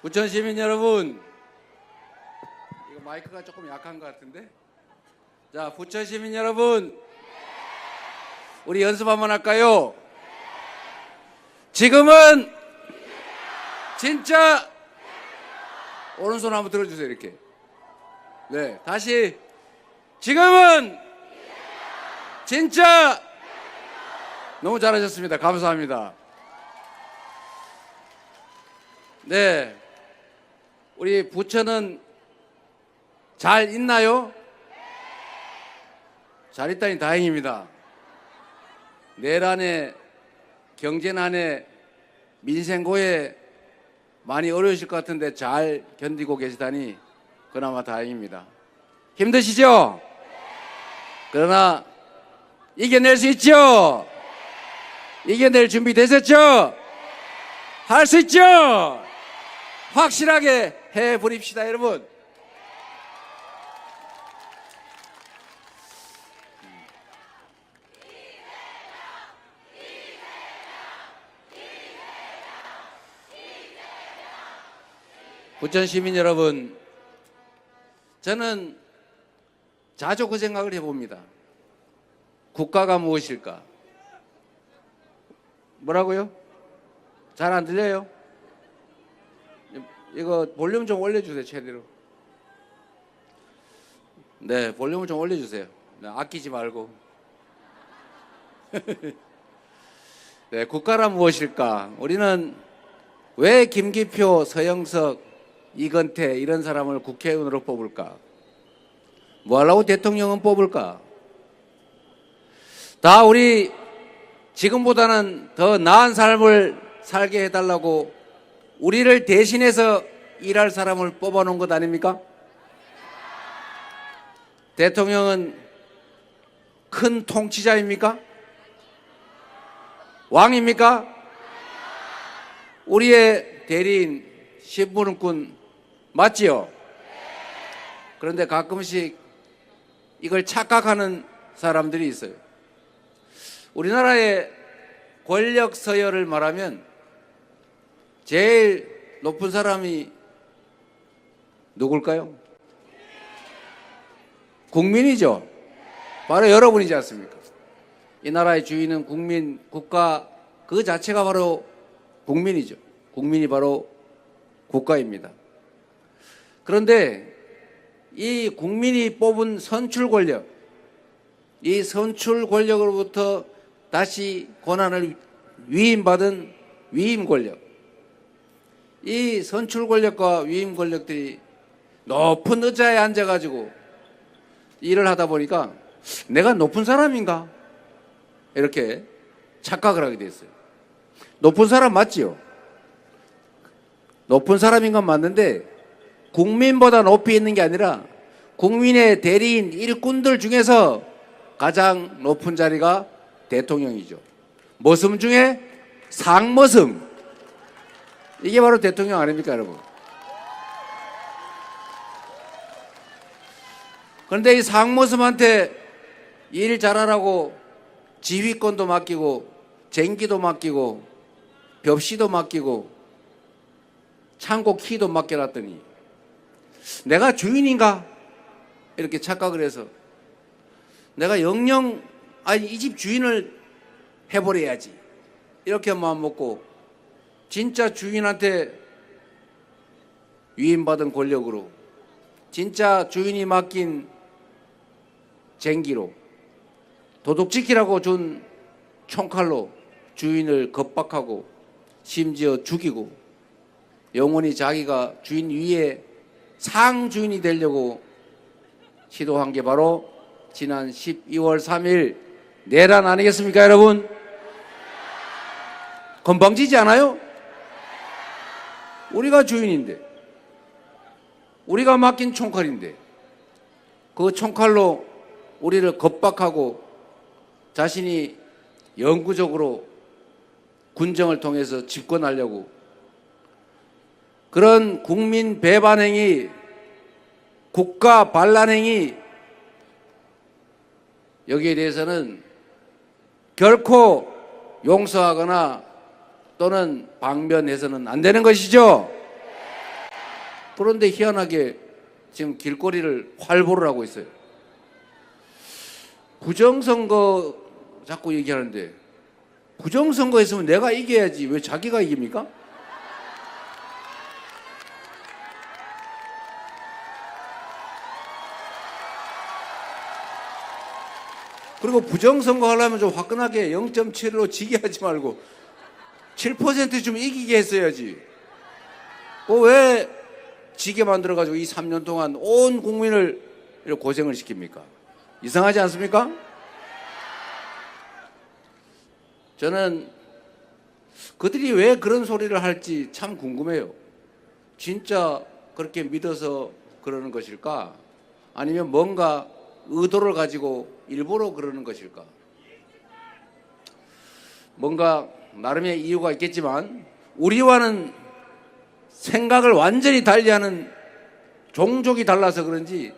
부천 시민 여러분, 이거 마이크가 조금 약한 것 같은데? 자, 부천 시민 여러분, 우리 연습 한번 할까요? 지금은 진짜 오른손 한번 들어주세요. 이렇게. 네, 다시. 지금은 진짜 너무 잘하셨습니다. 감사합니다. 네, 우리 부천은 잘 있나요? 잘 있다니 다행입니다. 내란에, 경제난에, 민생고에 많이 어려우실 것 같은데 잘 견디고 계시다니 그나마 다행입니다. 힘드시죠? 그러나 이겨낼 수 있죠? 이겨낼 준비 되셨죠? 할 수 있죠? 확실하게 해버립시다, 여러분. 부천 시민 여러분, 저는 자주 그 생각을 해봅니다. 국가가 무엇일까? 뭐라고요? 잘 안 들려요? 이거 볼륨 좀 올려주세요, 최대로. 네, 볼륨을 좀 올려주세요. 네, 아끼지 말고. 네, 국가란 무엇일까? 우리는 왜 김기표, 서영석, 이건태 이런 사람을 국회의원으로 뽑을까? 뭐 하려고 대통령은 뽑을까? 다 우리 지금보다는 더 나은 삶을 살게 해달라고 우리를 대신해서 일할 사람을 뽑아놓은 것 아닙니까? 대통령은 큰 통치자입니까? 왕입니까? 우리의 대리인, 신부름꾼 맞지요? 그런데 가끔씩 이걸 착각하는 사람들이 있어요. 우리나라의 권력 서열을 말하면 제일 높은 사람이 누굴까요? 국민이죠. 바로 여러분이지 않습니까? 이 나라의 주인은 국민, 국가 그 자체가 바로 국민이죠. 국민이 바로 국가입니다. 그런데 이 국민이 뽑은 선출 권력, 이 선출 권력으로부터 다시 권한을 위임받은 위임 권력, 이 선출 권력과 위임 권력들이 높은 의자에 앉아가지고 일을 하다 보니까 내가 높은 사람인가? 이렇게 착각을 하게 됐어요. 높은 사람 맞지요? 높은 사람인 건 맞는데 국민보다 높이 있는 게 아니라 국민의 대리인 일꾼들 중에서 가장 높은 자리가 대통령이죠. 머슴 중에 상머슴. 이게 바로 대통령 아닙니까, 여러분? 그런데 이 상머슴한테 일 잘하라고 지휘권도 맡기고 쟁기도 맡기고 벽시도 맡기고 창고 키도 맡겨놨더니 내가 주인인가? 이렇게 착각을 해서 내가 영영 이 집 주인을 해버려야지 이렇게 마음 먹고 진짜 주인한테 위임받은 권력으로 진짜 주인이 맡긴 쟁기로 도둑 지키라고 준 총칼로 주인을 겁박하고 심지어 죽이고 영원히 자기가 주인 위에 상주인이 되려고 시도한 게 바로 지난 12월 3일 내란 아니겠습니까, 여러분? 건방지지 않아요? 우리가 주인인데, 우리가 맡긴 총칼인데 그 총칼로 우리를 겁박하고 자신이 영구적으로 군정을 통해서 집권하려고 그런 국민 배반행위, 국가 반란행위 여기에 대해서는 결코 용서하거나 또는 방면해서는 안 되는 것이죠. 그런데 희한하게 지금 길거리를 활보를 하고 있어요. 부정선거 자꾸 얘기하는데, 부정선거 했으면 내가 이겨야지 왜 자기가 이깁니까? 그리고 부정선거 하려면 좀 화끈하게 0.7로 지게 하지 말고 7% 좀 이기게 했어야지. 왜 지게 만들어가지고 이 3년 동안 온 국민을 이렇게 고생을 시킵니까? 이상하지 않습니까? 저는 그들이 왜 그런 소리를 할지 참 궁금해요. 진짜 그렇게 믿어서 그러는 것일까? 아니면 뭔가 의도를 가지고 일부러 그러는 것일까? 뭔가 나름의 이유가 있겠지만 우리와는 생각을 완전히 달리하는 종족이 달라서 그런지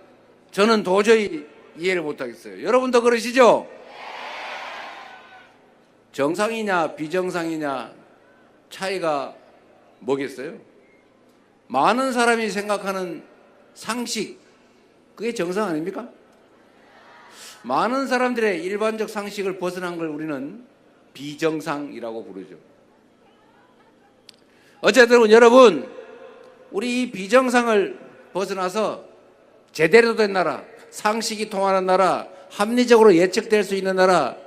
저는 도저히 이해를 못하겠어요. 여러분도 그러시죠? 정상이냐 비정상이냐 차이가 뭐겠어요? 많은 사람이 생각하는 상식, 그게 정상 아닙니까? 많은 사람들의 일반적 상식을 벗어난 걸 우리는 비정상이라고 부르죠. 어쨌든 여러분, 우리 이 비정상을 벗어나서 제대로 된 나라, 상식이 통하는 나라, 합리적으로 예측될 수 있는 나라,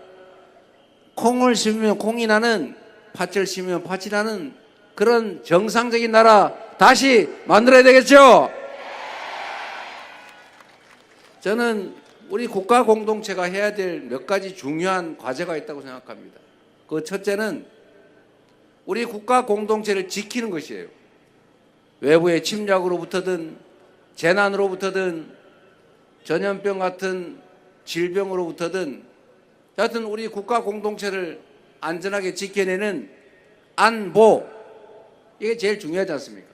콩을 심으면 콩이 나는, 팥을 심으면 팥이 나는 그런 정상적인 나라 다시 만들어야 되겠죠? 저는 우리 국가 공동체가 해야 될 몇 가지 중요한 과제가 있다고 생각합니다. 그 첫째는 우리 국가 공동체를 지키는 것이에요. 외부의 침략으로부터든 재난으로부터든 전염병 같은 질병으로부터든 하여튼 우리 국가 공동체를 안전하게 지켜내는 안보, 이게 제일 중요하지 않습니까?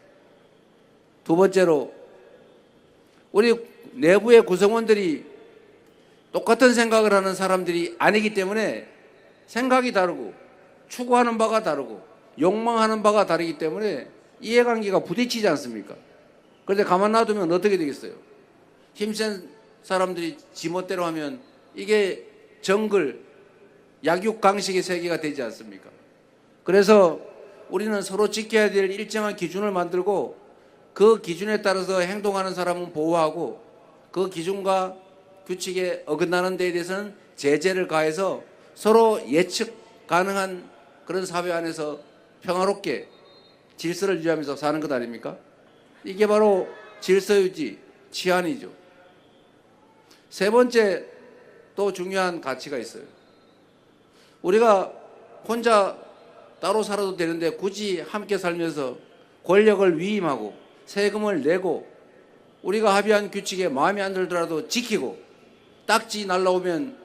두 번째로 우리 내부의 구성원들이 똑같은 생각을 하는 사람들이 아니기 때문에 생각이 다르고 추구하는 바가 다르고 욕망하는 바가 다르기 때문에 이해관계가 부딪히지 않습니까? 그런데 가만 놔두면 어떻게 되겠어요? 힘센 사람들이 지멋대로 하면 이게 정글, 약육강식의 세계가 되지 않습니까? 그래서 우리는 서로 지켜야 될 일정한 기준을 만들고 그 기준에 따라서 행동하는 사람은 보호하고 그 기준과 규칙에 어긋나는 데에 대해서는 제재를 가해서 서로 예측 가능한 그런 사회 안에서 평화롭게 질서를 유지하면서 사는 것 아닙니까? 이게 바로 질서유지, 치안이죠. 세 번째 또 중요한 가치가 있어요. 우리가 혼자 따로 살아도 되는데 굳이 함께 살면서 권력을 위임하고 세금을 내고 우리가 합의한 규칙에 마음에 안 들더라도 지키고 딱지 날라오면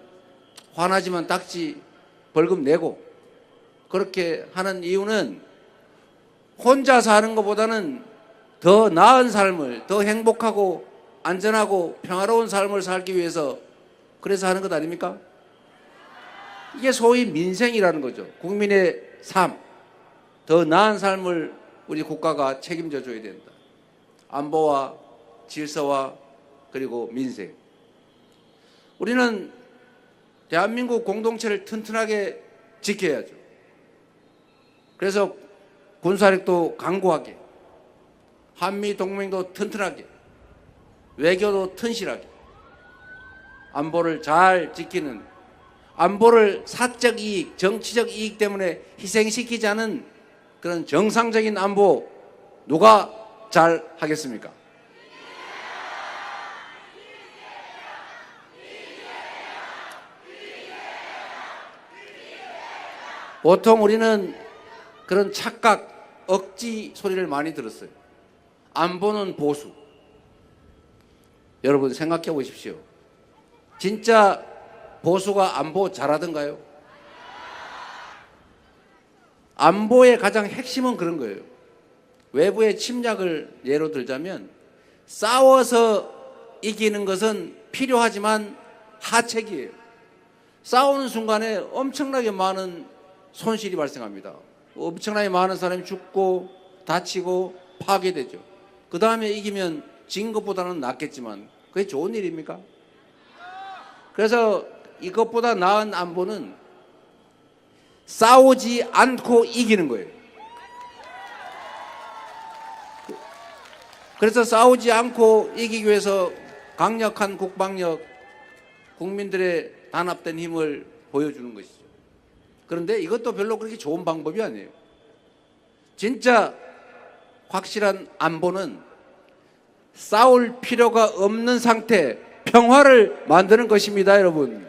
화나지만 딱지 벌금 내고 그렇게 하는 이유는 혼자 사는 것보다는 더 나은 삶을, 더 행복하고 안전하고 평화로운 삶을 살기 위해서 그래서 하는 것 아닙니까? 이게 소위 민생이라는 거죠. 국민의 삶, 더 나은 삶을 우리 국가가 책임져 줘야 된다. 안보와 질서와 그리고 민생. 우리는 대한민국 공동체를 튼튼하게 지켜야죠. 그래서 군사력도 강고하게, 한미 동맹도 튼튼하게, 외교도 튼실하게, 안보를 잘 지키는, 안보를 사적 이익, 정치적 이익 때문에 희생시키지 않은 그런 정상적인 안보 누가 잘 하겠습니까? 보통 우리는 그런 착각, 억지 소리를 많이 들었어요. 안보는 보수. 여러분 생각해 보십시오. 진짜 보수가 안보 잘하던가요? 안보의 가장 핵심은 그런 거예요. 외부의 침략을 예로 들자면 싸워서 이기는 것은 필요하지만 하책이에요. 싸우는 순간에 엄청나게 많은 손실이 발생합니다. 엄청나게 많은 사람이 죽고 다치고 파괴되죠. 그 다음에 이기면 진 것보다는 낫겠지만 그게 좋은 일입니까? 그래서 이것보다 나은 안보는 싸우지 않고 이기는 거예요. 그래서 싸우지 않고 이기기 위해서 강력한 국방력, 국민들의 단합된 힘을 보여주는 것이죠. 그런데 이것도 별로 그렇게 좋은 방법이 아니에요. 진짜 확실한 안보는 싸울 필요가 없는 상태, 평화를 만드는 것입니다, 여러분.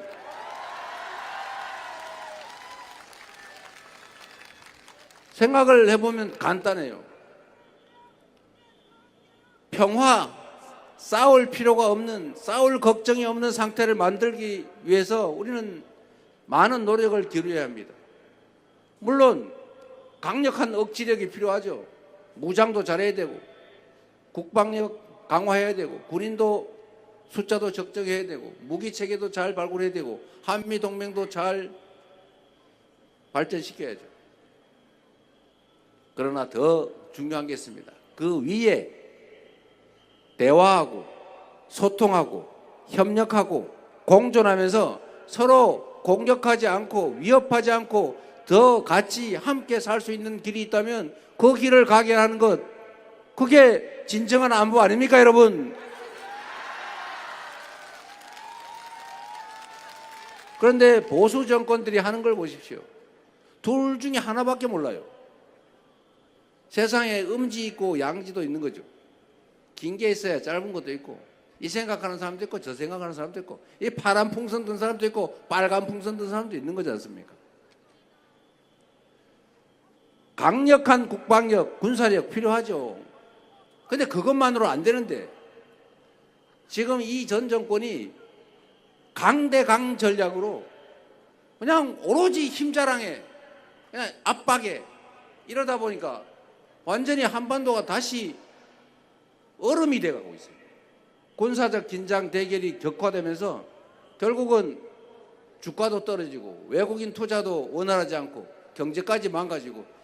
생각을 해보면 간단해요. 평화, 싸울 필요가 없는, 싸울 걱정이 없는 상태를 만들기 위해서 우리는 많은 노력을 기울여야 합니다. 물론 강력한 억지력이 필요하죠. 무장도 잘해야 되고 국방력 강화해야 되고 군인도 숫자도 적정해야 되고 무기체계도 잘 발굴해야 되고 한미동맹도 잘 발전시켜야죠. 그러나 더 중요한 게 있습니다. 그 위에 대화하고 소통하고 협력하고 공존하면서 서로 공격하지 않고 위협하지 않고 더 같이 함께 살 수 있는 길이 있다면 그 길을 가게 하는 것, 그게 진정한 안보 아닙니까, 여러분? 그런데 보수 정권들이 하는 걸 보십시오. 둘 중에 하나밖에 몰라요. 세상에 음지 있고 양지도 있는 거죠. 긴 게 있어야 짧은 것도 있고, 이 생각하는 사람도 있고 저 생각하는 사람도 있고, 이 파란 풍선 든 사람도 있고 빨간 풍선 든 사람도 있는 거지 않습니까? 강력한 국방력, 군사력 필요하죠. 근데 그것만으로 안 되는데 지금 이 전 정권이 강대강 전략으로 그냥 오로지 힘자랑에, 그냥 압박에 이러다 보니까 완전히 한반도가 다시 얼음이 돼가고 있어요. 군사적 긴장 대결이 격화되면서 결국은 주가도 떨어지고 외국인 투자도 원활하지 않고 경제까지 망가지고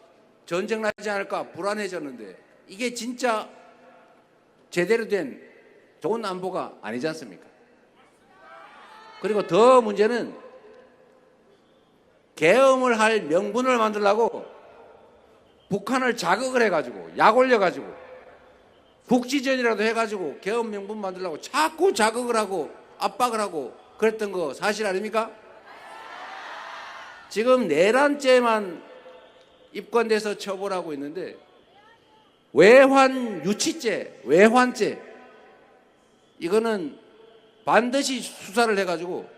전쟁 나지 않을까 불안해졌는데 이게 진짜 제대로 된 좋은 안보가 아니지 않습니까? 그리고 더 문제는 계엄을 할 명분을 만들려고 북한을 자극을 해가지고 약 올려가지고 국지전이라도 해가지고 계엄 명분 만들려고 자꾸 자극을 하고 압박을 하고 그랬던 거 사실 아닙니까? 지금 내란죄만 입건돼서 처벌하고 있는데 외환 유치죄, 외환죄 이거는 반드시 수사를 해가지고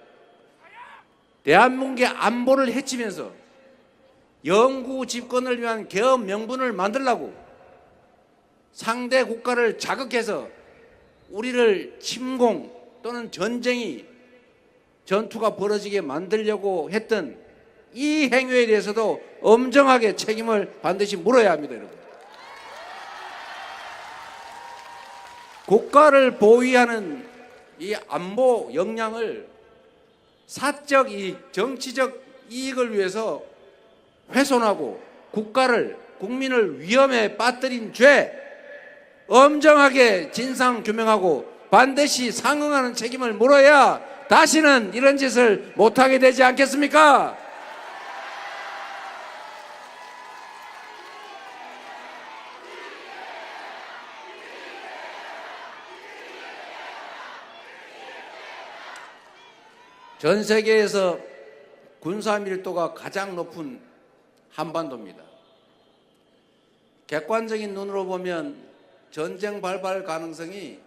대한민국의 안보를 해치면서 영구 집권을 위한 계엄 명분을 만들려고 상대 국가를 자극해서 우리를 침공 또는 전쟁이 전투가 벌어지게 만들려고 했던 이 행위에 대해서도 엄정하게 책임을 반드시 물어야 합니다, 여러분. 국가를 보위하는 이 안보 역량을 사적 이익, 정치적 이익을 위해서 훼손하고 국가를, 국민을 위험에 빠뜨린 죄 엄정하게 진상 규명하고 반드시 상응하는 책임을 물어야 다시는 이런 짓을 못하게 되지 않겠습니까? 전 세계에서 군사 밀도가 가장 높은 한반도입니다. 객관적인 눈으로 보면 전쟁 발발 가능성이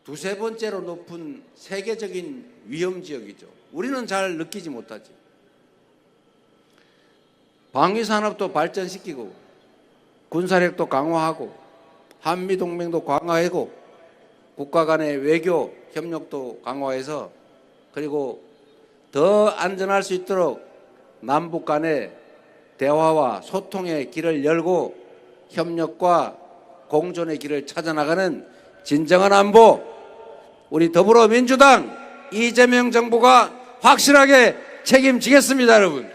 두세 번째로 높은 세계적인 위험 지역이죠. 우리는 잘 느끼지 못하지. 방위산업도 발전시키고 군사력도 강화하고 한미동맹도 강화하고 국가 간의 외교 협력도 강화해서 그리고 더 안전할 수 있도록 남북 간의 대화와 소통의 길을 열고 협력과 공존의 길을 찾아나가는 진정한 안보, 우리 더불어민주당 이재명 정부가 확실하게 책임지겠습니다, 여러분.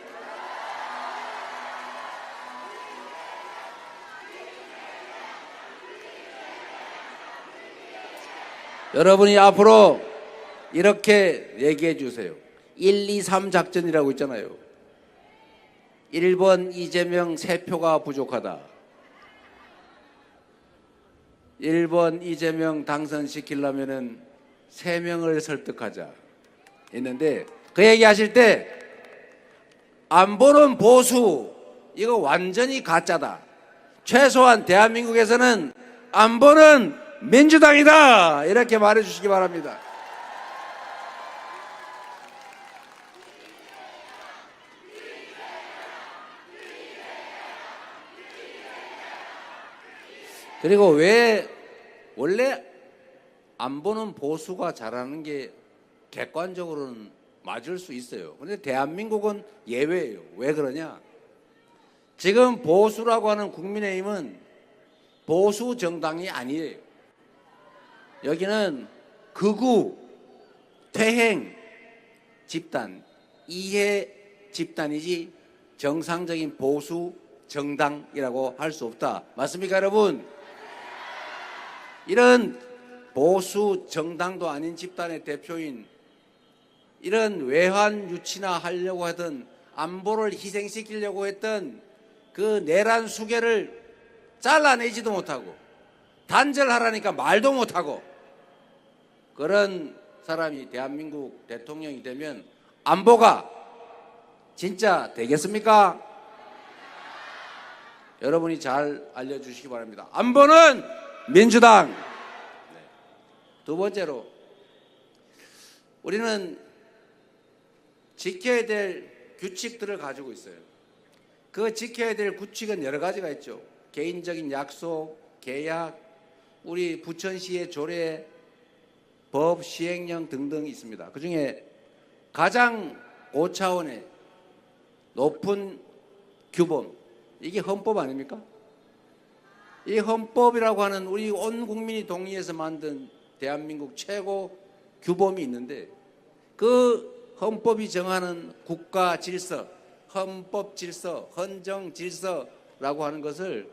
여러분이 앞으로 이렇게 얘기해 주세요. 1, 2, 3 작전이라고 있잖아요. 1번 이재명 3표가 부족하다. 1번 이재명 당선시키려면은 3명을 설득하자. 있는데 그 얘기 하실 때 안보는 보수, 이거 완전히 가짜다. 최소한 대한민국에서는 안보는 민주당이다. 이렇게 말해 주시기 바랍니다. 그리고 왜 원래 안보는 보수가 잘하는 게 객관적으로는 맞을 수 있어요. 그런데 대한민국은 예외예요. 왜 그러냐? 지금 보수라고 하는 국민의힘은 보수 정당이 아니에요. 여기는 극우, 퇴행 집단, 이해 집단이지 정상적인 보수 정당이라고 할 수 없다. 맞습니까, 여러분? 이런 보수 정당도 아닌 집단의 대표인 이런 외환 유치나 하려고 하던 안보를 희생시키려고 했던 그 내란 수계를 잘라내지도 못하고 단절하라니까 말도 못하고 그런 사람이 대한민국 대통령이 되면 안보가 진짜 되겠습니까? 여러분이 잘 알려주시기 바랍니다. 안보는 민주당. 두 번째로 우리는 지켜야 될 규칙들을 가지고 있어요. 그 지켜야 될 규칙은 여러 가지가 있죠. 개인적인 약속, 계약, 우리 부천시의 조례, 법, 시행령 등등 있습니다. 그중에 가장 고차원의 높은 규범, 이게 헌법 아닙니까? 이 헌법이라고 하는 우리 온 국민이 동의해서 만든 대한민국 최고 규범이 있는데 그 헌법이 정하는 국가 질서, 헌법 질서, 헌정 질서라고 하는 것을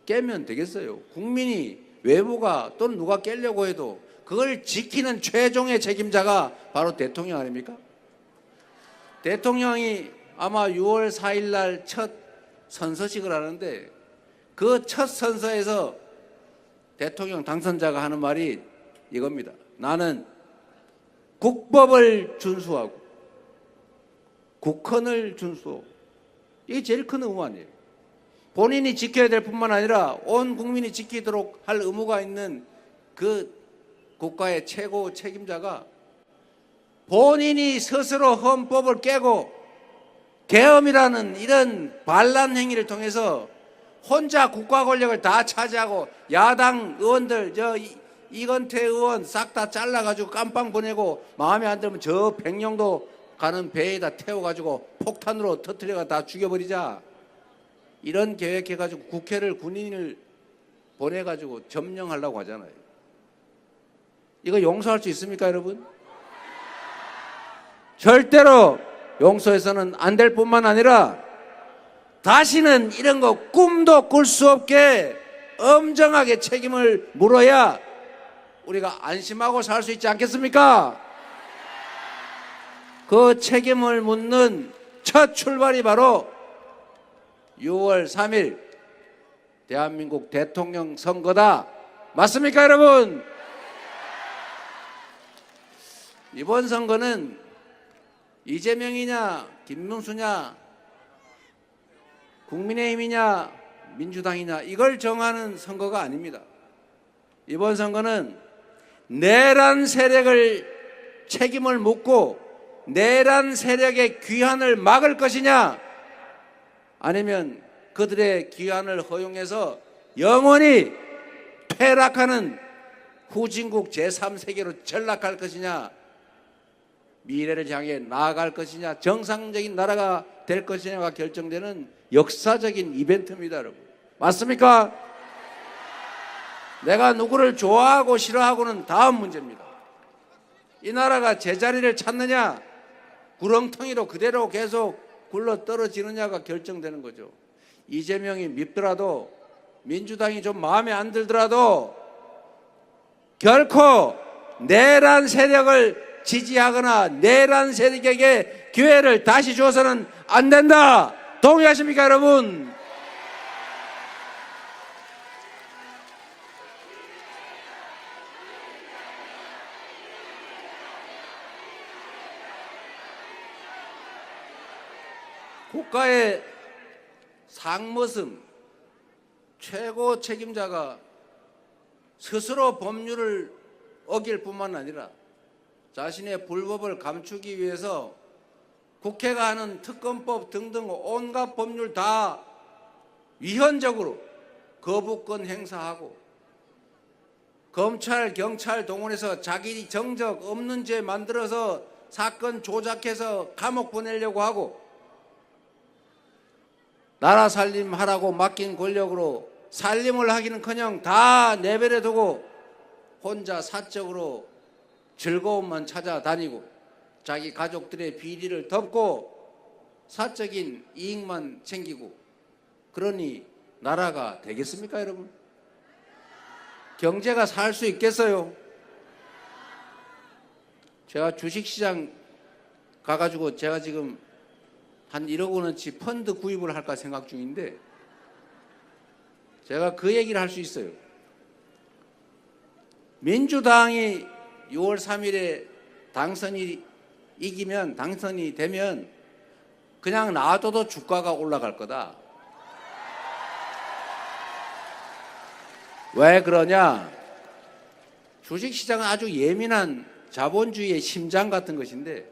깨면 되겠어요. 국민이 외부가 또는 누가 깨려고 해도 그걸 지키는 최종의 책임자가 바로 대통령 아닙니까? 대통령이 아마 6월 4일 날 첫 선서식을 하는데 그 첫 선서에서 대통령 당선자가 하는 말이 이겁니다. 나는 국법을 준수하고 국헌을 준수하고, 이게 제일 큰 의무 아니에요. 본인이 지켜야 될 뿐만 아니라 온 국민이 지키도록 할 의무가 있는 그 국가의 최고 책임자가 본인이 스스로 헌법을 깨고 계엄이라는 이런 반란 행위를 통해서 혼자 국가 권력을 다 차지하고 야당 의원들 이건태 의원 싹 다 잘라가지고 깜빵 보내고 마음에 안 들면 저 백령도 가는 배에다 태워가지고 폭탄으로 터뜨려가 다 죽여버리자, 이런 계획해가지고 국회를 군인을 보내가지고 점령하려고 하잖아요. 이거 용서할 수 있습니까, 여러분? 절대로 용서해서는 안 될 뿐만 아니라 다시는 이런 거 꿈도 꿀 수 없게 엄정하게 책임을 물어야 우리가 안심하고 살 수 있지 않겠습니까? 그 책임을 묻는 첫 출발이 바로 6월 3일 대한민국 대통령 선거다. 맞습니까, 여러분? 이번 선거는 이재명이냐 김문수냐 국민의힘이냐 민주당이냐 이걸 정하는 선거가 아닙니다. 이번 선거는 내란 세력을 책임을 묻고 내란 세력의 귀환을 막을 것이냐, 아니면 그들의 귀환을 허용해서 영원히 퇴락하는 후진국 제3세계로 전락할 것이냐, 미래를 향해 나아갈 것이냐, 정상적인 나라가 될 것이냐가 결정되는 역사적인 이벤트입니다, 여러분. 맞습니까? 내가 누구를 좋아하고 싫어하고는 다음 문제입니다. 이 나라가 제자리를 찾느냐, 구렁텅이로 그대로 계속 굴러 떨어지느냐가 결정되는 거죠. 이재명이 밉더라도 민주당이 좀 마음에 안 들더라도 결코 내란 세력을 지지하거나 내란 세력에게 기회를 다시 줘서는 안 된다. 동의하십니까, 여러분? 국가의 상머슴 최고 책임자가 스스로 법률을 어길 뿐만 아니라 자신의 불법을 감추기 위해서 국회가 하는 특검법 등등 온갖 법률 다 위헌적으로 거부권 행사하고 검찰, 경찰 동원해서 자기 정적 없는 죄 만들어서 사건 조작해서 감옥 보내려고 하고 나라 살림하라고 맡긴 권력으로 살림을 하기는커녕 다 내버려 두고 혼자 사적으로 즐거움만 찾아다니고 자기 가족들의 비리를 덮고 사적인 이익만 챙기고 그러니 나라가 되겠습니까, 여러분? 경제가 살 수 있겠어요? 제가 주식시장 가가지고 제가 지금 한 1억 원어치 펀드 구입을 할까 생각 중인데 제가 그 얘기를 할 수 있어요. 민주당이 6월 3일에 당선이 되면 그냥 놔둬도 주가가 올라갈 거다. 왜 그러냐? 주식시장은 아주 예민한 자본주의의 심장 같은 것인데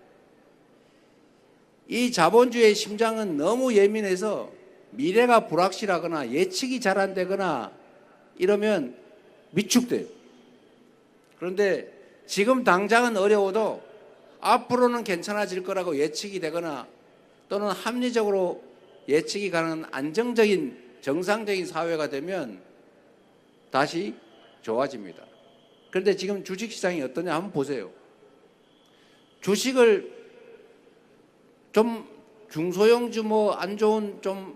이 자본주의의 심장은 너무 예민해서 미래가 불확실하거나 예측이 잘 안 되거나 이러면 위축돼요. 그런데 지금 당장은 어려워도 앞으로는 괜찮아질 거라고 예측이 되거나 또는 합리적으로 예측이 가능한 안정적인 정상적인 사회가 되면 다시 좋아집니다. 그런데 지금 주식시장이 어떠냐 한번 보세요. 주식을 좀 중소형주 뭐 안 좋은 좀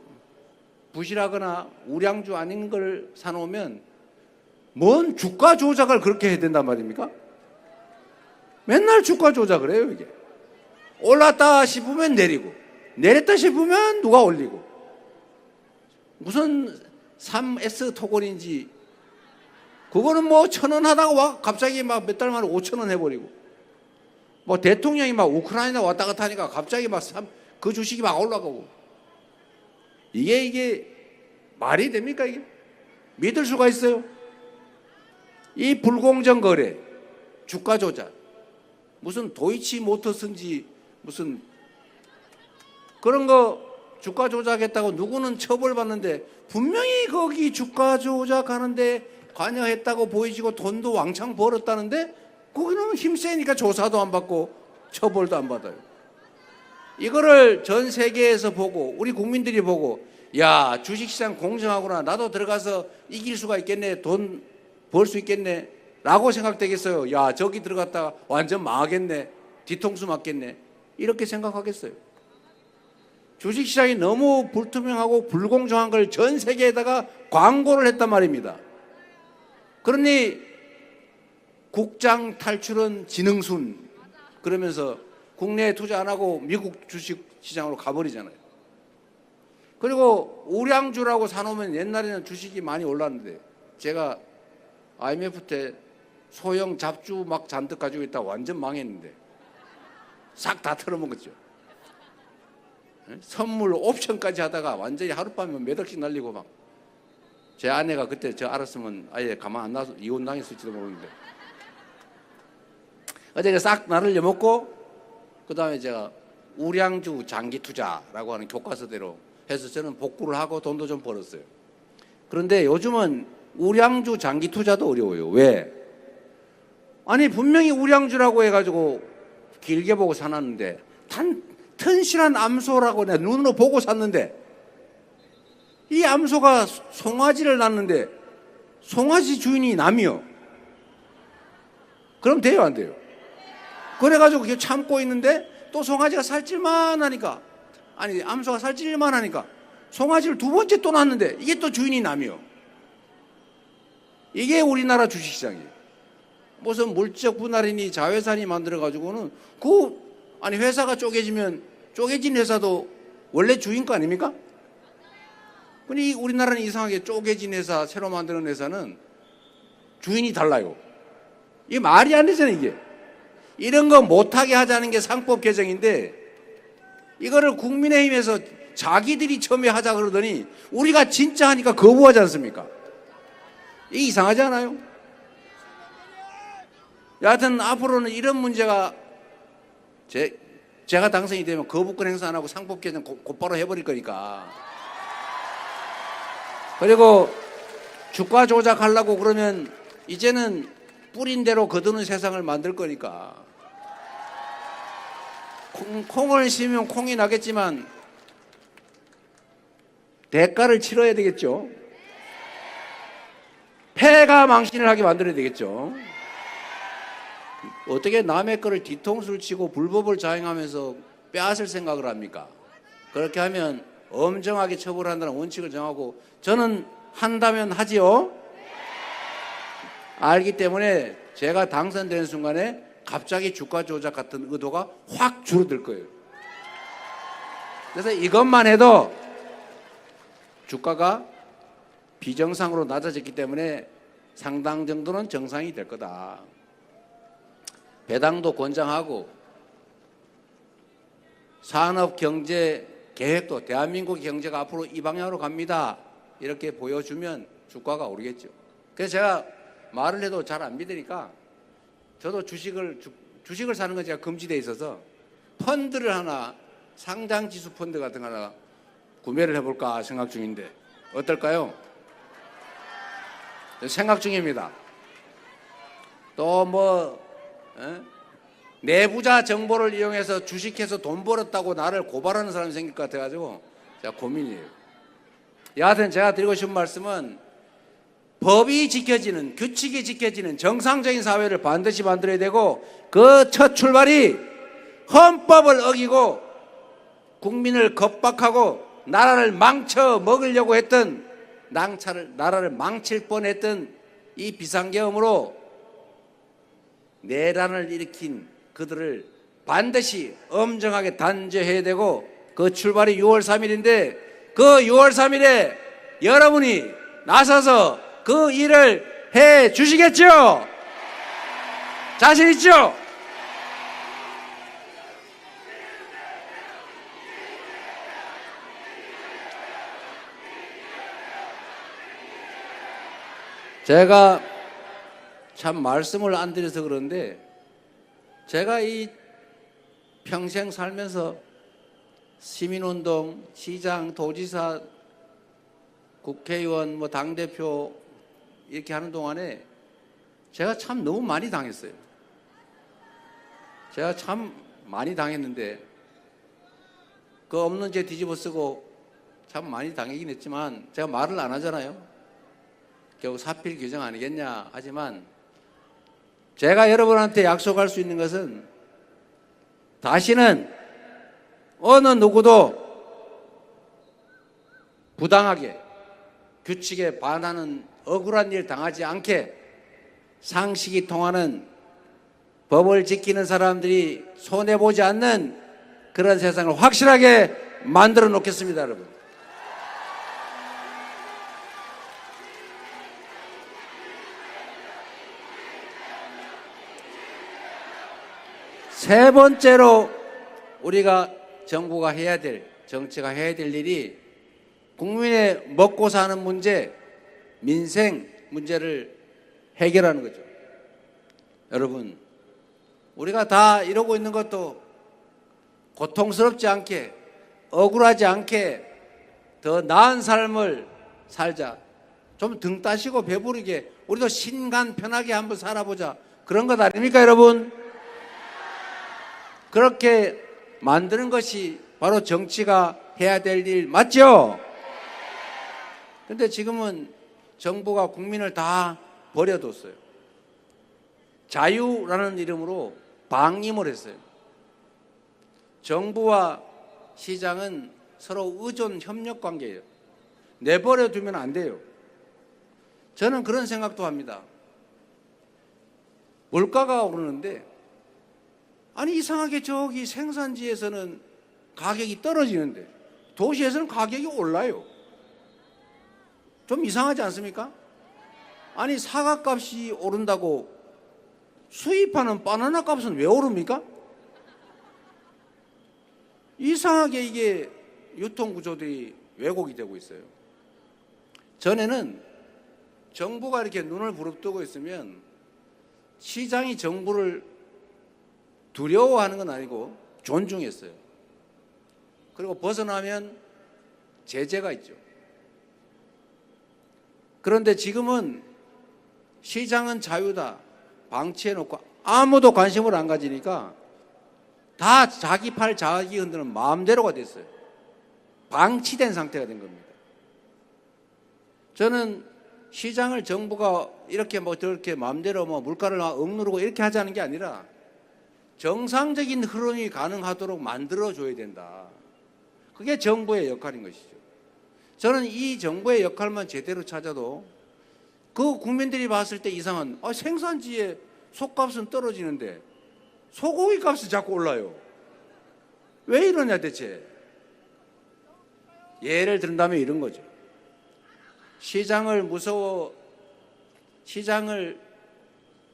부실하거나 우량주 아닌 걸 사놓으면 뭔 주가 조작을 그렇게 해야 된단 말입니까? 맨날 주가 조작을 해요. 이게 올랐다 싶으면 내리고 내렸다 싶으면 누가 올리고 무슨 3S 토건인지 그거는 뭐 1,000원 하다가 갑자기 막 몇 달 만에 5,000원 해버리고 뭐 대통령이 막 우크라이나 왔다 갔다 하니까 갑자기 막 그 주식이 막 올라가고 이게 말이 됩니까? 이게 믿을 수가 있어요? 이 불공정 거래, 주가 조작, 무슨 도이치 모터스인지 무슨 그런 거 주가 조작했다고 누구는 처벌받는데 분명히 거기 주가 조작하는데 관여했다고 보이지고 돈도 왕창 벌었다는데 거기는 힘세니까 조사도 안 받고 처벌도 안 받아요. 이거를 전 세계에서 보고 우리 국민들이 보고 야 주식시장 공정하구나 나도 들어가서 이길 수가 있겠네 돈 벌 수 있겠네 라고 생각되겠어요. 야 저기 들어갔다가 완전 망하겠네 뒤통수 맞겠네 이렇게 생각하겠어요. 주식시장이 너무 불투명하고 불공정한 걸 전 세계에다가 광고를 했단 말입니다. 그러니 국장 탈출은 지능순 그러면서 국내에 투자 안 하고 미국 주식시장으로 가버리잖아요. 그리고 우량주라고 사놓으면 옛날에는 주식이 많이 올랐는데 제가 IMF 때 소형 잡주 막 잔뜩 가지고 있다 완전 망했는데 싹 다 털어먹었죠. 선물 옵션까지 하다가 완전히 하룻밤에 몇 억씩 날리고 막 제 아내가 그때 저 알았으면 아예 가만 안 놔서 이혼당했을지도 모르는데 어제 싹 나를 여먹고 그 다음에 제가 우량주 장기 투자라고 하는 교과서대로 해서 저는 복구를 하고 돈도 좀 벌었어요. 그런데 요즘은 우량주 장기 투자도 어려워요. 왜? 아니 분명히 우량주라고 해가지고 길게 보고 사놨는데 튼실한 암소라고 내가 눈으로 보고 샀는데 이 암소가 송아지를 낳는데 송아지 주인이 남이요. 그럼 돼요 안 돼요? 그래가지고 그게 참고 있는데 또 송아지가 살찔만 하니까 아니 암소가 살찔만 하니까 송아지를 두 번째 또 낳는데 이게 또 주인이 남이요. 이게 우리나라 주식시장이에요. 무슨 물적 분할이니 자회사니 만들어 가지고는 그 아니 회사가 쪼개지면 쪼개진 회사도 원래 주인 거 아닙니까? 근데 우리나라는 이상하게 쪼개진 회사, 새로 만드는 회사는 주인이 달라요. 이게 말이 안 되잖아요, 이게. 이런 거 못하게 하자는 게 상법 개정인데 이거를 국민의힘에서 자기들이 처음에 하자 그러더니 우리가 진짜 하니까 거부하지 않습니까? 이게 이상하지 않아요? 여하튼 앞으로는 이런 문제가 제가 당선이 되면 거부권 행사 안 하고 상법 개정 곧바로 해버릴 거니까. 그리고 주가 조작하려고 그러면 이제는 뿌린 대로 거두는 세상을 만들 거니까. 콩을 심으면 콩이 나겠지만 대가를 치러야 되겠죠. 폐가 망신을 하게 만들어야 되겠죠. 어떻게 남의 거를 뒤통수를 치고 불법을 자행하면서 빼앗을 생각을 합니까? 그렇게 하면 엄정하게 처벌한다는 원칙을 정하고 저는 한다면 하지요. 알기 때문에 제가 당선되는 순간에 갑자기 주가 조작 같은 의도가 확 줄어들 거예요. 그래서 이것만 해도 주가가 비정상으로 낮아졌기 때문에 상당 정도는 정상이 될 거다. 배당도 권장하고 산업 경제 계획도 대한민국 경제가 앞으로 이 방향으로 갑니다. 이렇게 보여주면 주가가 오르겠죠. 그래서 제가 말을 해도 잘 안 믿으니까 저도 주식을 사는 건 제가 금지되어 있어서 펀드를 하나 상장지수 펀드 같은 거 하나 구매를 해볼까 생각 중인데 어떨까요? 생각 중입니다. 또 내부자 정보를 이용해서 주식해서 돈 벌었다고 나를 고발하는 사람이 생길 것 같아가지고 제가 고민이에요. 여하튼 제가 드리고 싶은 말씀은 법이 지켜지는, 규칙이 지켜지는 정상적인 사회를 반드시 만들어야 되고 그 첫 출발이 헌법을 어기고 국민을 겁박하고 나라를 망쳐 먹으려고 했던 나라를 망칠 뻔했던 이 비상계엄으로 내란을 일으킨 그들을 반드시 엄정하게 단죄해야 되고 그 출발이 6월 3일인데 그 6월 3일에 여러분이 나서서 그 일을 해 주시겠죠? 자신 있죠? 제가 참 말씀을 안 드려서 그런데 제가 이 평생 살면서 시민운동, 시장, 도지사, 국회의원, 당대표 이렇게 하는 동안에 제가 참 너무 많이 당했어요. 제가 참 많이 당했는데 그 없는 죄 뒤집어 쓰고 참 많이 당하긴 했지만 제가 말을 안 하잖아요. 결국 사필 규정 아니겠냐 하지만 제가 여러분한테 약속할 수 있는 것은 다시는 어느 누구도 부당하게 규칙에 반하는 억울한 일 당하지 않게 상식이 통하는 법을 지키는 사람들이 손해보지 않는 그런 세상을 확실하게 만들어 놓겠습니다, 여러분. 세 번째로 우리가 정부가 해야 될, 정치가 해야 될 일이 국민의 먹고 사는 문제, 민생 문제를 해결하는 거죠. 여러분, 우리가 다 이러고 있는 것도 고통스럽지 않게, 억울하지 않게 더 나은 삶을 살자. 좀 등 따시고 배부르게 우리도 신간 편하게 한번 살아보자. 그런 것 아닙니까, 여러분? 그렇게 만드는 것이 바로 정치가 해야 될 일 맞죠? 그런데 지금은 정부가 국민을 다 버려뒀어요. 자유라는 이름으로 방임을 했어요. 정부와 시장은 서로 의존 협력 관계예요. 내버려 두면 안 돼요. 저는 그런 생각도 합니다. 물가가 오르는데, 아니 이상하게 저기 생산지에서는 가격이 떨어지는데 도시에서는 가격이 올라요. 좀 이상하지 않습니까? 아니 사과값이 오른다고 수입하는 바나나 값은 왜 오릅니까? 이상하게 이게 유통구조들이 왜곡이 되고 있어요. 전에는 정부가 이렇게 눈을 부릅뜨고 있으면 시장이 정부를 두려워하는 건 아니고 존중했어요. 그리고 벗어나면 제재가 있죠. 그런데 지금은 시장은 자유다 방치해놓고 아무도 관심을 안 가지니까 다 자기 팔 자기 흔드는 마음대로가 됐어요. 방치된 상태가 된 겁니다. 저는 시장을 정부가 이렇게 뭐 저렇게 마음대로 뭐 물가를 억누르고 이렇게 하자는 게 아니라 정상적인 흐름이 가능하도록 만들어줘야 된다. 그게 정부의 역할인 것이죠. 저는 이 정부의 역할만 제대로 찾아도 그 국민들이 봤을 때 이상한 생산지의 속값은 떨어지는데 소고기 값이 자꾸 올라요. 왜 이러냐 대체. 예를 든다면 이런 거죠. 시장을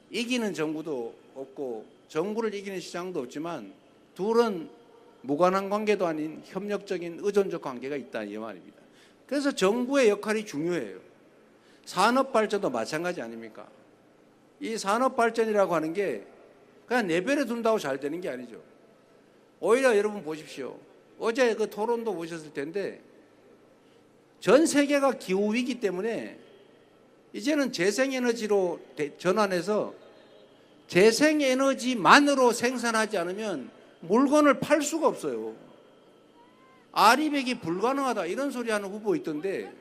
이기는 정부도 없고 정부를 이기는 시장도 없지만 둘은 무관한 관계도 아닌 협력적인 의존적 관계가 있다 이 말입니다. 그래서 정부의 역할이 중요해요. 산업발전도 마찬가지 아닙니까? 이 산업발전이라고 하는 게 그냥 내버려 둔다고 잘 되는 게 아니죠. 오히려 여러분 보십시오. 어제 그 토론도 보셨을 텐데 전 세계가 기후위기 때문에 이제는 재생에너지로 전환해서 재생에너지만으로 생산하지 않으면 물건을 팔 수가 없어요. 아리백이 불가능하다 이런 소리 하는 후보 있던데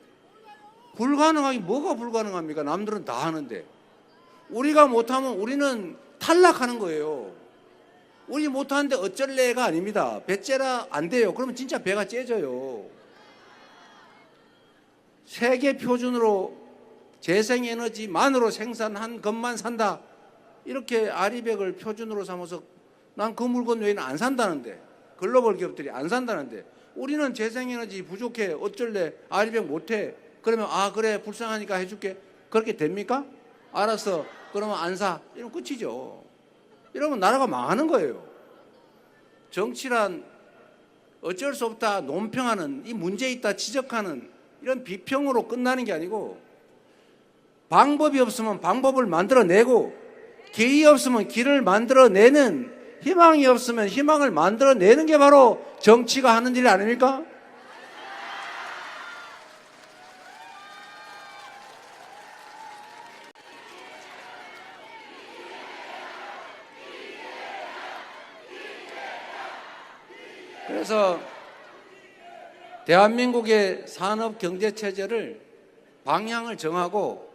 불가능하기 뭐가 불가능합니까? 남들은 다 하는데 우리가 못하면 우리는 탈락하는 거예요. 우리 못하는데 어쩔래가 아닙니다. 배째라 안 돼요. 그러면 진짜 배가 째져요. 세계 표준으로 재생에너지만으로 생산한 것만 산다. 이렇게 아리백을 표준으로 삼아서 난 그 물건 외에는 안 산다는데 글로벌 기업들이 안 산다는데 우리는 재생에너지 부족해 어쩔래 아리백 못해 그러면 그래 불쌍하니까 해줄게 그렇게 됩니까? 알았어 그러면 안 사 이러면 끝이죠. 이러면 나라가 망하는 거예요. 정치란 어쩔 수 없다 논평하는 이 문제 있다 지적하는 이런 비평으로 끝나는 게 아니고 방법이 없으면 방법을 만들어내고 길이 없으면 길을 만들어내는 희망이 없으면 희망을 만들어내는 게 바로 정치가 하는 일 아닙니까? 그래서 대한민국의 산업 경제 체제를 방향을 정하고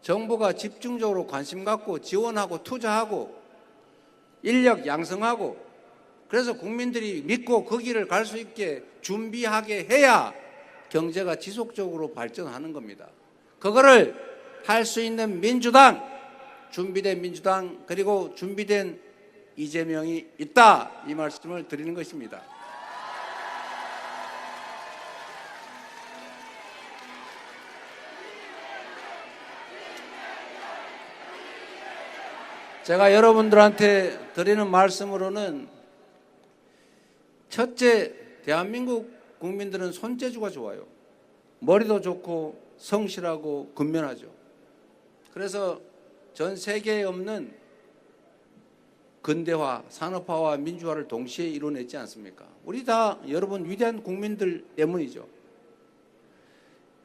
정부가 집중적으로 관심 갖고 지원하고 투자하고 인력 양성하고 그래서 국민들이 믿고 그 길을 갈 수 있게 준비하게 해야 경제가 지속적으로 발전하는 겁니다. 그거를 할 수 있는 민주당, 준비된 민주당 그리고 준비된 이재명이 있다 이 말씀을 드리는 것입니다. 제가 여러분들한테 드리는 말씀으로는 첫째, 대한민국 국민들은 손재주가 좋아요. 머리도 좋고 성실하고 근면하죠. 그래서 전 세계에 없는 근대화, 산업화와 민주화를 동시에 이뤄냈지 않습니까? 우리 다 여러분 위대한 국민들 때문이죠.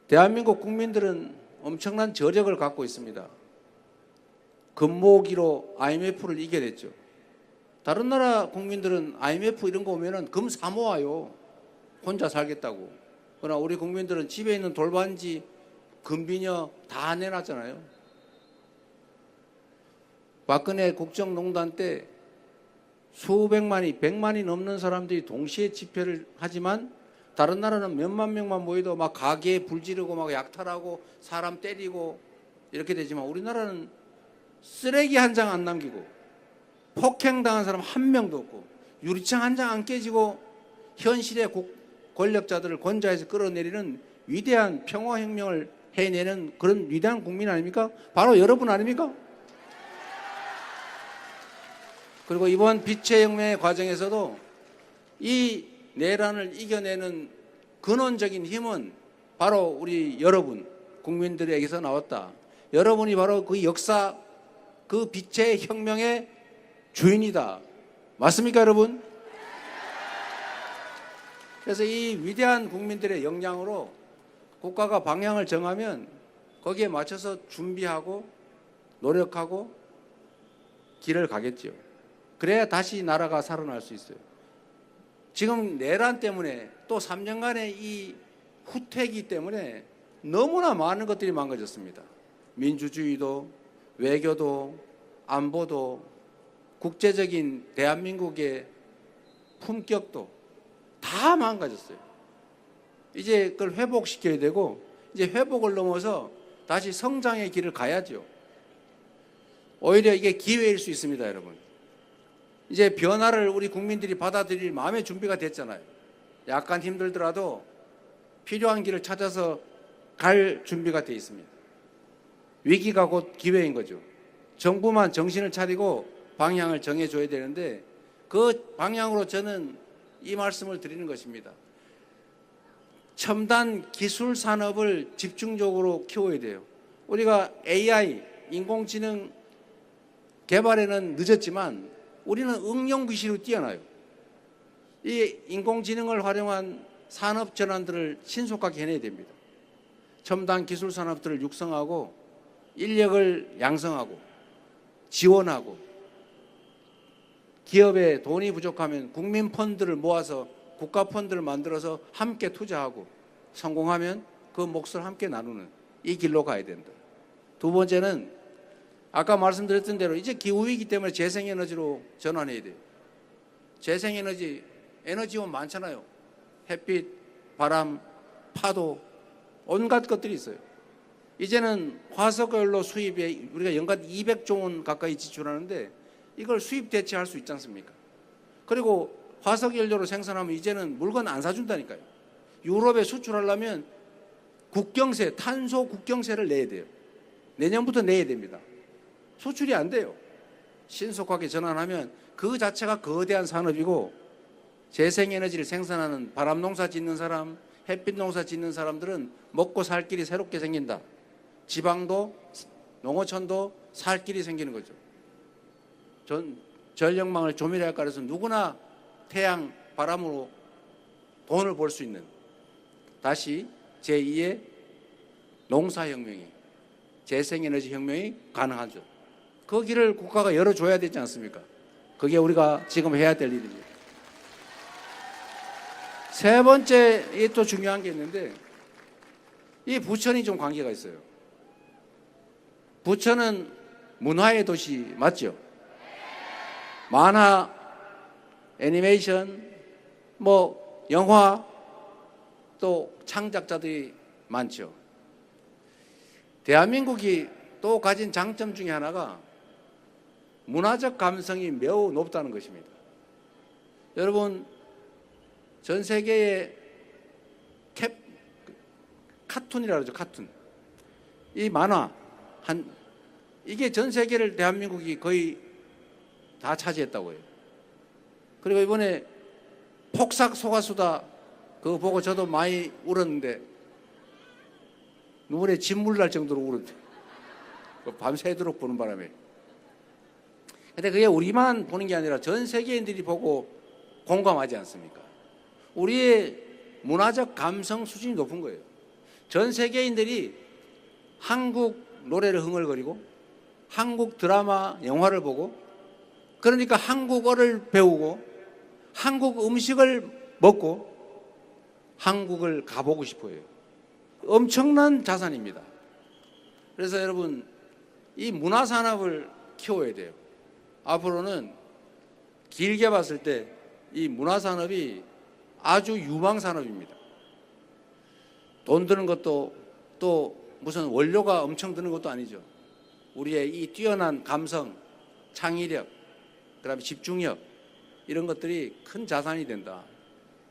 대한민국 국민들은 엄청난 저력을 갖고 있습니다. 금모으기로 IMF를 이겨냈죠. 다른 나라 국민들은 IMF 이런 거 오면은 금 사 모아요. 혼자 살겠다고. 그러나 우리 국민들은 집에 있는 돌반지, 금비녀 다 내놨잖아요. 박근혜 국정농단 때 수백만이, 100만이 넘는 사람들이 동시에 집회를 하지만 다른 나라는 몇만 명만 모여도 막 가게에 불 지르고 막 약탈하고 사람 때리고 이렇게 되지만 우리나라는 쓰레기 한 장 안 남기고 폭행당한 사람 한 명도 없고 유리창 한 장 안 깨지고 현실의 권력자들을 권좌에서 끌어내리는 위대한 평화혁명을 해내는 그런 위대한 국민 아닙니까? 바로 여러분 아닙니까? 그리고 이번 빛의 혁명의 과정에서도 이 내란을 이겨내는 근원적인 힘은 바로 우리 여러분 국민들에게서 나왔다. 여러분이 바로 그 역사, 그 빛의 혁명의 주인이다. 맞습니까, 여러분? 그래서 이 위대한 국민들의 역량으로 국가가 방향을 정하면 거기에 맞춰서 준비하고 노력하고 길을 가겠죠. 그래야 다시 나라가 살아날 수 있어요. 지금 내란 때문에 또 3년간의 이 후퇴기 때문에 너무나 많은 것들이 망가졌습니다. 민주주의도, 외교도, 안보도, 국제적인 대한민국의 품격도 다 망가졌어요. 이제 그걸 회복시켜야 되고, 이제 회복을 넘어서 다시 성장의 길을 가야죠. 오히려 이게 기회일 수 있습니다, 여러분. 이제 변화를 우리 국민들이 받아들일 마음의 준비가 됐잖아요. 약간 힘들더라도 필요한 길을 찾아서 갈 준비가 되어 있습니다. 위기가 곧 기회인 거죠. 정부만 정신을 차리고 방향을 정해줘야 되는데 그 방향으로 저는 이 말씀을 드리는 것입니다. 첨단 기술 산업을 집중적으로 키워야 돼요. 우리가 AI, 인공지능 개발에는 늦었지만 우리는 응용 기술이 뛰어나요. 이 인공지능을 활용한 산업 전환들을 신속하게 해내야 됩니다. 첨단 기술 산업들을 육성하고 인력을 양성하고 지원하고 기업에 돈이 부족하면 국민 펀드를 모아서 국가 펀드를 만들어서 함께 투자하고 성공하면 그 몫을 함께 나누는 이 길로 가야 된다. 두 번째는 아까 말씀드렸던 대로 이제 기후위기 때문에 재생에너지로 전환해야 돼요. 재생에너지, 에너지원 많잖아요. 햇빛, 바람, 파도, 온갖 것들이 있어요. 이제는 화석연료 수입에 우리가 연간 200조 원 가까이 지출하는데 이걸 수입 대체할 수 있지 않습니까? 그리고 화석연료로 생산하면 이제는 물건 안 사준다니까요. 유럽에 수출하려면 국경세, 탄소 국경세를 내야 돼요. 내년부터 내야 됩니다. 수출이 안 돼요. 신속하게 전환하면 그 자체가 거대한 산업이고 재생에너지를 생산하는 바람 농사 짓는 사람, 햇빛 농사 짓는 사람들은 먹고 살 길이 새롭게 생긴다. 지방도 농어촌도 살 길이 생기는 거죠. 전력망을 조밀할까 해서 누구나 태양, 바람으로 돈을 벌 수 있는 다시 제2의 농사혁명이 재생에너지 혁명이 가능하죠. 그 길을 국가가 열어줘야 되지 않습니까? 그게 우리가 지금 해야 될 일입니다. 세 번째, 이게 또 중요한 게 있는데 이 부천이 좀 관계가 있어요. 부천은 문화의 도시 맞죠? 만화, 애니메이션, 뭐 영화 또 창작자들이 많죠. 대한민국이 또 가진 장점 중에 하나가 문화적 감성이 매우 높다는 것입니다. 여러분 전 세계의 카툰이라고 그러죠. 카툰. 이 만화 이게 전 세계를 대한민국이 거의 다 차지했다고 해요. 그리고 이번에 폭삭 소가수다 그거 보고 저도 많이 울었는데 눈물에 진물 날 정도로 울었는데 밤새도록 보는 바람에. 근데 그게 우리만 보는 게 아니라 전 세계인들이 보고 공감하지 않습니까? 우리의 문화적 감성 수준이 높은 거예요. 전 세계인들이 한국 노래를 흥얼거리고 한국 드라마, 영화를 보고 그러니까 한국어를 배우고 한국 음식을 먹고 한국을 가보고 싶어요. 엄청난 자산입니다. 그래서 여러분 이 문화산업을 키워야 돼요. 앞으로는 길게 봤을 때 이 문화산업이 아주 유망산업입니다. 돈 드는 것도 또 무슨 원료가 엄청 드는 것도 아니죠. 우리의 이 뛰어난 감성, 창의력, 그다음에 집중력 이런 것들이 큰 자산이 된다.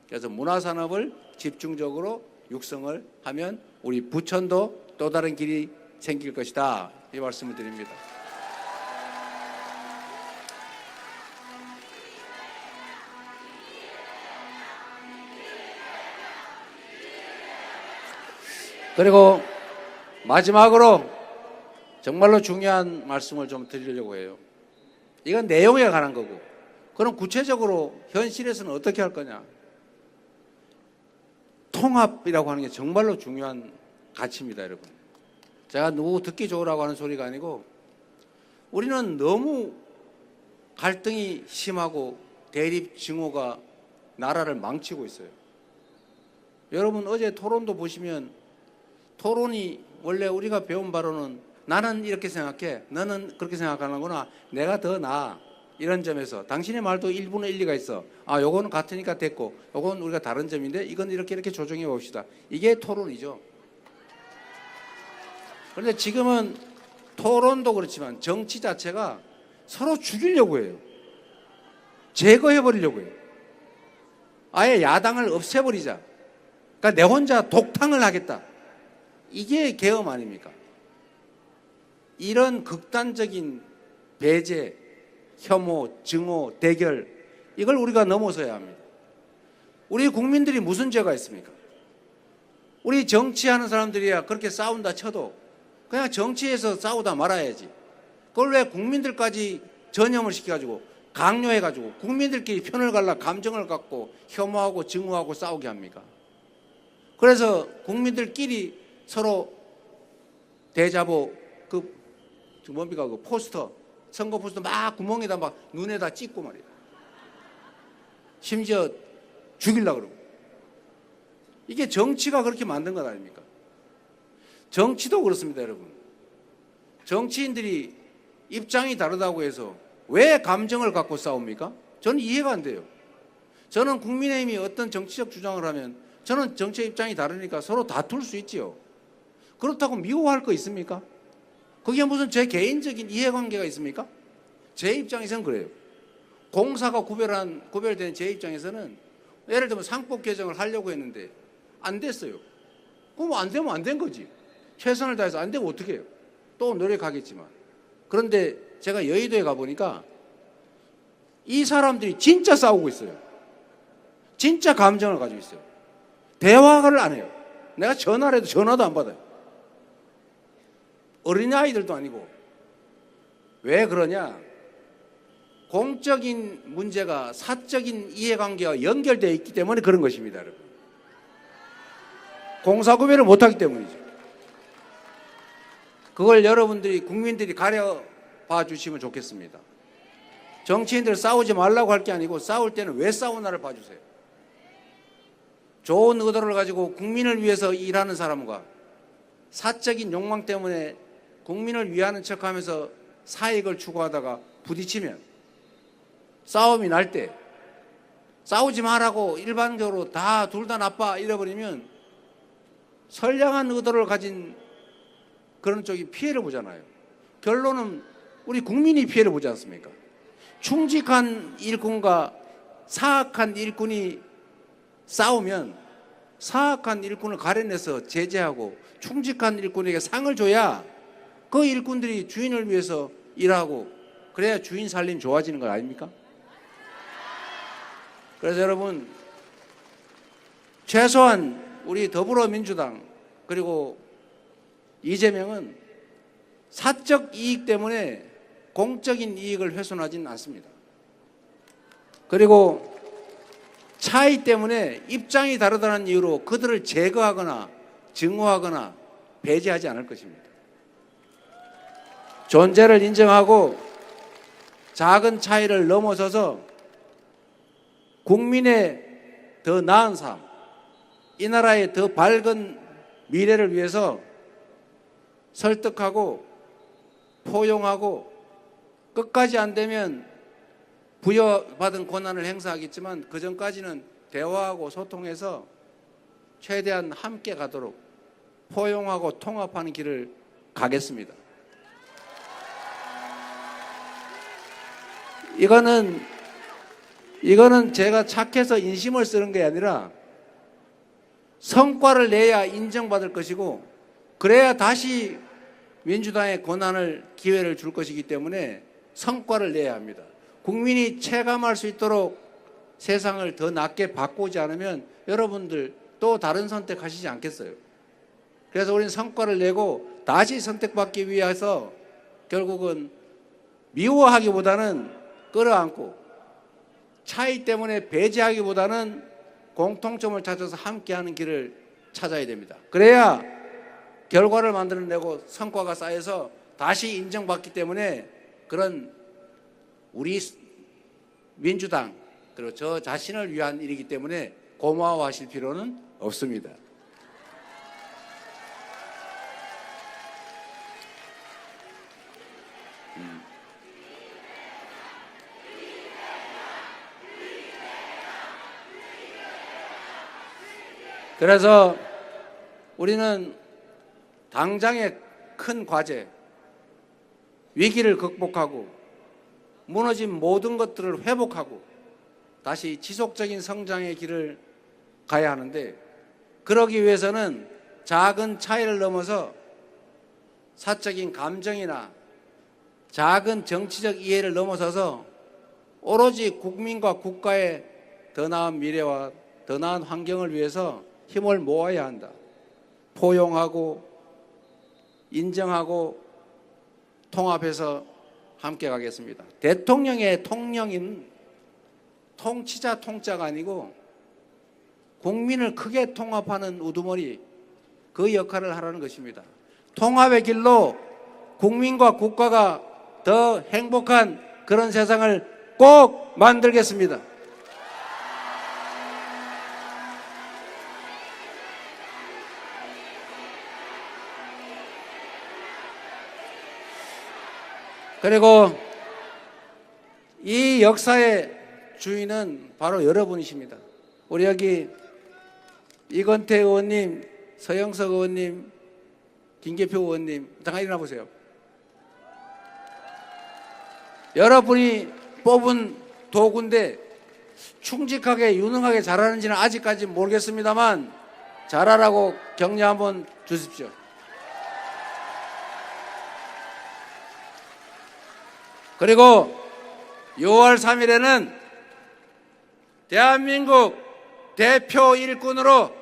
그래서 문화산업을 집중적으로 육성을 하면 우리 부천도 또 다른 길이 생길 것이다. 이 말씀을 드립니다. 그리고 마지막으로 정말로 중요한 말씀을 좀 드리려고 해요. 이건 내용에 관한 거고, 그럼 구체적으로 현실에서는 어떻게 할 거냐? 통합이라고 하는 게 정말로 중요한 가치입니다, 여러분. 제가 누구 듣기 좋으라고 하는 소리가 아니고, 우리는 너무 갈등이 심하고 대립 증오가 나라를 망치고 있어요. 여러분 어제 토론도 보시면 토론이 원래 우리가 배운 바로는 나는 이렇게 생각해, 너는 그렇게 생각하는구나, 내가 더 나아, 이런 점에서 당신의 말도 일부는 일리가 있어, 아 요거는 같으니까 됐고 요건 우리가 다른 점인데 이건 이렇게 조정해 봅시다. 이게 토론이죠. 그런데 지금은 토론도 그렇지만 정치 자체가 서로 죽이려고 해요. 제거해 버리려고 해요. 아예 야당을 없애버리자. 그러니까 내 혼자 독탕을 하겠다. 이게 계엄 아닙니까? 이런 극단적인 배제, 혐오, 증오, 대결, 이걸 우리가 넘어서야 합니다. 우리 국민들이 무슨 죄가 있습니까? 우리 정치하는 사람들이야 그렇게 싸운다 쳐도 그냥 정치에서 싸우다 말아야지. 그걸 왜 국민들까지 전염을 시켜가지고 강요해가지고 국민들끼리 편을 갈라 감정을 갖고 혐오하고 증오하고 싸우게 합니까? 그래서 국민들끼리 서로 대자보 뭡니까 그 포스터, 선거 포스터 막 구멍에다 막 눈에다 찍고 말이야. 심지어 죽이려고 그러고. 이게 정치가 그렇게 만든 것 아닙니까? 정치도 그렇습니다, 여러분. 정치인들이 입장이 다르다고 해서 왜 감정을 갖고 싸웁니까? 저는 이해가 안 돼요. 저는 국민의힘이 어떤 정치적 주장을 하면 저는 정치의 입장이 다르니까 서로 다툴 수 있지요. 그렇다고 미워할 거 있습니까? 그게 무슨 제 개인적인 이해관계가 있습니까? 제 입장에서는 그래요. 공사가 구별된 제 입장에서는 예를 들면 상법 개정을 하려고 했는데 안 됐어요. 그럼 안 되면 안 된 거지. 최선을 다해서 안 되면 어떻게 해요? 또 노력하겠지만. 그런데 제가 여의도에 가보니까 이 사람들이 진짜 싸우고 있어요. 진짜 감정을 가지고 있어요. 대화를 안 해요. 내가 전화를 해도 전화도 안 받아요. 어린아이들도 아니고. 왜 그러냐? 공적인 문제가 사적인 이해관계와 연결되어 있기 때문에 그런 것입니다, 여러분. 공사구별을 못하기 때문이죠. 그걸 여러분들이 국민들이 가려봐 주시면 좋겠습니다. 정치인들 싸우지 말라고 할 게 아니고 싸울 때는 왜 싸우나를 봐주세요. 좋은 의도를 가지고 국민을 위해서 일하는 사람과 사적인 욕망 때문에 국민을 위하는 척하면서 사익을 추구하다가 부딪히면 싸움이 날 때 싸우지 말라고 일반적으로 다 둘 다 나빠 이래버리면 선량한 의도를 가진 그런 쪽이 피해를 보잖아요. 결론은 우리 국민이 피해를 보지 않습니까? 충직한 일꾼과 사악한 일꾼이 싸우면 사악한 일꾼을 가려내서 제재하고 충직한 일꾼에게 상을 줘야 그 일꾼들이 주인을 위해서 일하고 그래야 주인 살림 좋아지는 거 아닙니까? 그래서 여러분 최소한 우리 더불어민주당 그리고 이재명은 사적 이익 때문에 공적인 이익을 훼손하지는 않습니다. 그리고 차이 때문에 입장이 다르다는 이유로 그들을 제거하거나 증오하거나 배제하지 않을 것입니다. 존재를 인정하고 작은 차이를 넘어서서 국민의 더 나은 삶, 이 나라의 더 밝은 미래를 위해서 설득하고 포용하고 끝까지 안 되면 부여받은 권한을 행사하겠지만 그 전까지는 대화하고 소통해서 최대한 함께 가도록 포용하고 통합하는 길을 가겠습니다. 이거는 제가 착해서 인심을 쓰는 게 아니라 성과를 내야 인정받을 것이고 그래야 다시 민주당의 권한을 기회를 줄 것이기 때문에 성과를 내야 합니다. 국민이 체감할 수 있도록 세상을 더 낫게 바꾸지 않으면 여러분들 또 다른 선택하시지 않겠어요? 그래서 우리는 성과를 내고 다시 선택받기 위해서 결국은 미워하기보다는 끌어안고 차이 때문에 배제하기보다는 공통점을 찾아서 함께하는 길을 찾아야 됩니다. 그래야 결과를 만들어내고 성과가 쌓여서 다시 인정받기 때문에 그런 우리 민주당 그리고 저 자신을 위한 일이기 때문에 고마워하실 필요는 없습니다. 그래서 우리는 당장의 큰 과제, 위기를 극복하고 무너진 모든 것들을 회복하고 다시 지속적인 성장의 길을 가야 하는데 그러기 위해서는 작은 차이를 넘어서 사적인 감정이나 작은 정치적 이해를 넘어서서 오로지 국민과 국가의 더 나은 미래와 더 나은 환경을 위해서 힘을 모아야 한다. 포용하고 인정하고 통합해서 함께 가겠습니다. 대통령의 통령인 통치자 통자가 아니고 국민을 크게 통합하는 우두머리 그 역할을 하라는 것입니다. 통합의 길로 국민과 국가가 더 행복한 그런 세상을 꼭 만들겠습니다. 그리고 이 역사의 주인은 바로 여러분이십니다. 우리 여기 이건태 의원님, 서영석 의원님, 김계표 의원님 잠깐 일어나 보세요. 여러분이 뽑은 도구인데 충직하게 유능하게 잘하는지는 아직까지 모르겠습니다만 잘하라고 격려 한번 주십시오. 그리고 6월 3일에는 대한민국 대표 일꾼으로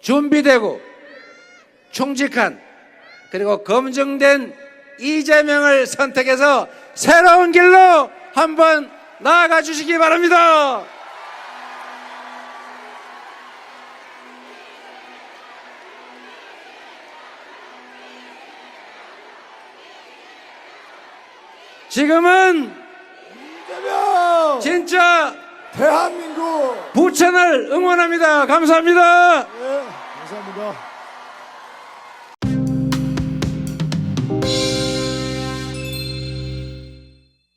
준비되고 충직한 그리고 검증된 이재명을 선택해서 새로운 길로 한번 나아가 주시기 바랍니다. 지금은 이재명 진짜 대한민국 부천을 응원합니다. 감사합니다. 네, 감사합니다.